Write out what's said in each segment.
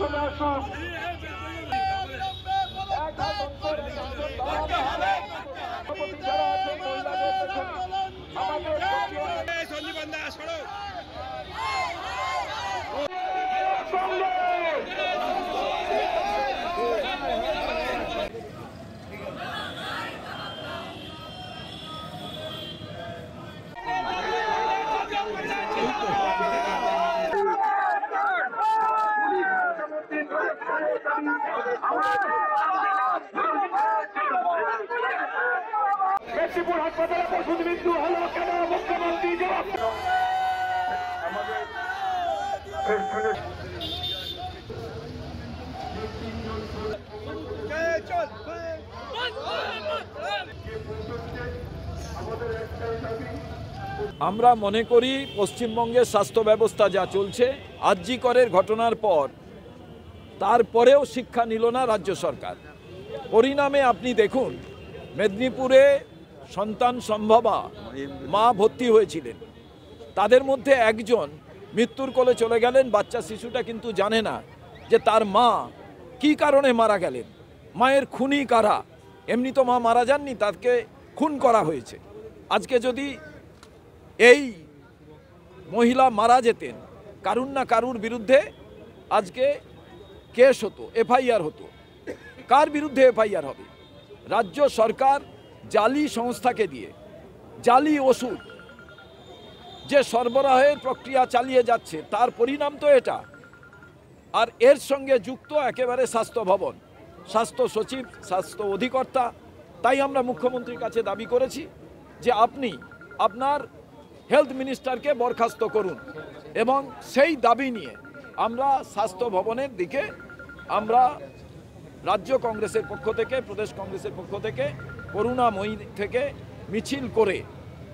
চলে আসুন। মেদিনীপুর হাসপাতালে পশুর মৃত্যু হলো কেন? মুখ্যমন্ত্রী জবাব। আমরা মনে করি পশ্চিমবঙ্গের স্বাস্থ্য ব্যবস্থা যা চলছে, আরজি করের ঘটনার পর তারপরেও শিক্ষা নিল না রাজ্য সরকার। পরিণামে আপনি দেখুন, মেদিনীপুরে সন্তান সম্ভবা মা ভর্তি হয়েছিলেন, তাদের মধ্যে একজন মৃত্যুর কোলে চলে গেলেন। বাচ্চা শিশুটা কিন্তু জানে না যে তার মা কি কারণে মারা গেলেন, মায়ের খুনি কারা। এমনি তো মা মারা যাননি, তাকে খুন করা হয়েছে। আজকে যদি এই মহিলা মারা যেতেন, কারুর না কারুর বিরুদ্ধে আজকে কেস হতো, এফআইআর হতো। কার বিরুদ্ধে এফআইআর হবে? রাজ্য সরকার জালি সংস্থাকে দিয়ে জালি ওষুধ যে সরবরাহের প্রক্রিয়া চালিয়ে যাচ্ছে, তার পরিণাম তো এটা। আর এর সঙ্গে যুক্ত একেবারে স্বাস্থ্য ভবন, স্বাস্থ্য সচিব, স্বাস্থ্য অধিকর্তা। তাই আমরা মুখ্যমন্ত্রীর কাছে দাবি করেছি যে আপনি আপনার হেলথ মিনিস্টারকে বরখাস্ত করুন, এবং সেই দাবি নিয়ে আমরা স্বাস্থ্য ভবনের দিকে আমরা রাজ্য কংগ্রেসের পক্ষ থেকে, প্রদেশ কংগ্রেসের পক্ষ থেকে, করুণাময়ী থেকে মিছিল করে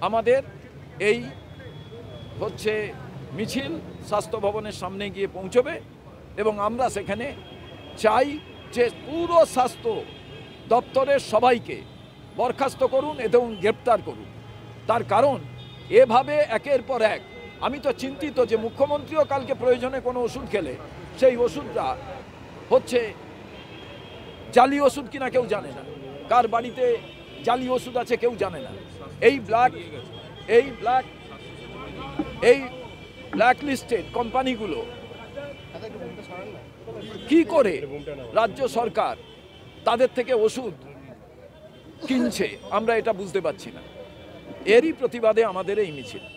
আমাদের এই মিছিল স্বাস্থ্য ভবনের সামনে গিয়ে পৌঁছবে। এবং আমরা সেখানে চাই যে পুরো স্বাস্থ্য দপ্তরের সবাইকে বরখাস্ত করুন এবং গ্রেপ্তার করুন। তার কারণ এভাবে একের পর এক, আমি তো চিন্তিত যে মুখ্যমন্ত্রীও কালকে প্রয়োজনে কোনো ওষুধ খেলে সেই ওষুধটা জালি ওষুধ কিনা কেউ জানে না, কার বাড়িতে জালি ওষুধ আছে কেউ জানে না। এই ব্ল্যাক লিস্টেড কোম্পানিগুলো কি করে রাজ্য সরকার তাদের থেকে ওষুধ কিনছে, আমরা এটা বুঝতে পারছি না। এরই প্রতিবাদে আমাদের এই মিছিল।